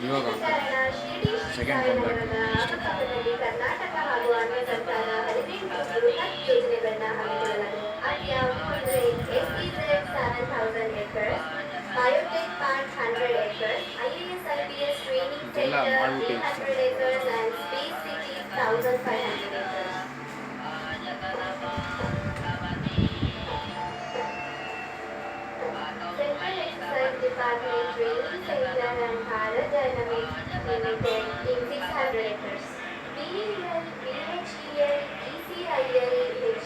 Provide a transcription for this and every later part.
ಇವಾಗ ಆಗ್ತದೆ second contact ಅಕ್ಕಪಕ್ಕದಲ್ಲಿ ಕರ್ನಾಟಕ ಹಾಗೂ ಆಂಧ್ರ ಸರ್ಕಾರ 18 ಬೃಹತ್ ಯೋಜನೆಗಳನ್ನ ಹಮ್ಮಿಕೊಳ್ಳಲಾಗಿದೆ. India 200 SEZ 7,000 acres, Biotech Park 100 acres, IAS IPS Training ಇದೆಲ್ಲ Center ಮಾಡಿಬಿಟ್ಟು 300 acres and Space City 1,500 acres. Central Exercise Department Training Center and Bharat Dynamics Limited in 600 acres. BEL, BHEL, ECIL,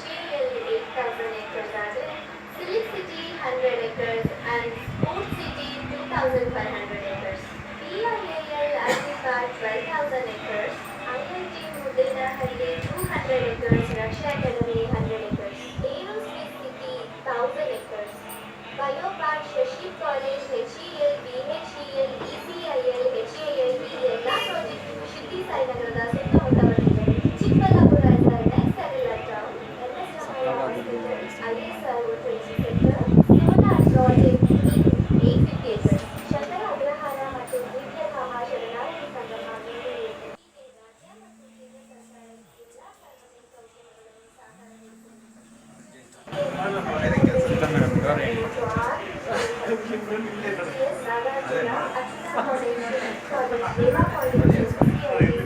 HAL 8,000 acres ಆದರೆ Silk City 100 acres and Sport City 2,500 acres. PIAL Asipar 12,000 acres. IIT Mudenahalli 200 acres. Raksha Academy 100 acres. Aerospace City 1,000 acres. Biopark Shashi College HEL, BHEL, ECIL, HAL ಈ ಎಲ್ಲ ಪ್ರಾಜೆಕ್ಟ್ಗಳು ಶಿರ್ಡಿ ಸಾಯಿನಗರದ ಸುತ್ತಮುತ್ತ ಬರುತ್ತಿದೆ. Chikkaballapur is the next satellite town. MS Ramaiah Hospital, ISRO training center, solar project in 850 acres. Shankara Agrahara ಮತ್ತು ದ್ವಿತೀಯಧಾಮ ಶರಣಾರ್ಥಿ ಸಂಗಮ ಹೀಗೆ ರಾಜ್ಯ ಮತ್ತು ಕೇಂದ್ರ ಸರ್ಕಾರದ ಎಲ್ಲ ಸಾರ್ವಜನಿಕ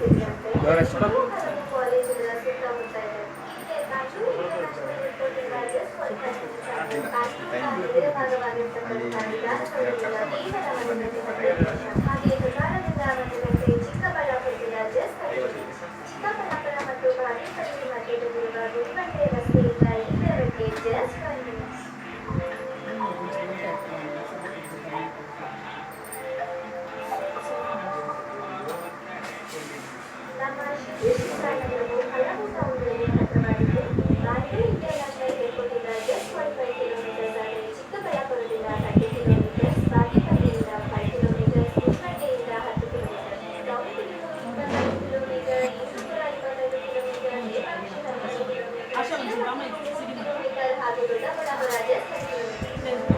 ಉದ್ಯಮಗಳನ್ನು ಕಾಲೇಜುಗಳ ಸುತ್ತಮುತ್ತ ಇದೆ. ಹೀಗೆ ಬ್ಯಾಂಗ್ಳೂರು ಇಂಟರ್ನ್ಯಾಷನಲ್ ಏರ್ಪೋರ್ಟ್ ಇಂದ ಜಸ್ಟ್ 1 ಭಾಗವಾಗಿರ್ತಕ್ಕಂಥ ವಿಧಾನಸೌಧದಿಂದ ಕೇವಲ 1 ಗಂಟೆ ಹಾಗೆ ಕಸಾರದಿಂದ 1 ಗಂಟೆ ಚಿಕ್ಕಬಳ್ಳಾಪುರದಿಂದ ಜಸ್ಟ್ 30 ಚಿಕ್ಕಬಳ್ಳಾಪುರ ಮತ್ತು ಬಾಗೇಪಲ್ಲಿ ಮಧ್ಯದಲ್ಲಿರುವ ಗುಡಿಬಂಡೆ ರಸ್ತೆಯಿಂದ ಇಲ್ಲಿಯವರೆಗೆ ಜಸ್ಟ್ 1 minutes. ನಮ್ಮ ಶಿರ್ಡಿ ಶಿಕ್ಷಣಗಳು ಹಲವು ಟೌನ್ಗಳಿಗೆ ಹತ್ತಿರವಾಗಿದ್ದು ಬಾಂಡ್ರೆ ಇಂಟರ್ನ್ಯಾಷನಲ್ ಏರ್ಪೋರ್ಟಿಂದ ಜಸ್ಟ್ 45 ಕಿಲೋಮೀಟರ್ಸ್ ಆದರೆ ಚಿಕ್ಕಬಳ್ಳಾಪುರದಿಂದ 30 ಕಿಲೋಮೀಟರ್ಸ್, ಬಾಗೇಪಲ್ಲಿಯಿಂದ 5 ಕಿಲೋಮೀಟರ್ಸ್, ಗುಡಿಬಂಡೆಯಿಂದ 10 ಕಿಲೋಮೀಟರ್ಸ್, ದಾವಣಗೆರೆಯಿಂದ 25 kilometre, Ishwarpur 25 kilometre, ನೇಪಾಕ್ಷಿ 15 kilometre, kilometre ಹಾಗೂ ದೊಡ್ಡಬಳ್ಳಾಪುರ ಜಸ್ಟ್ 10 ಕಿಲೋಮೀಟರ್.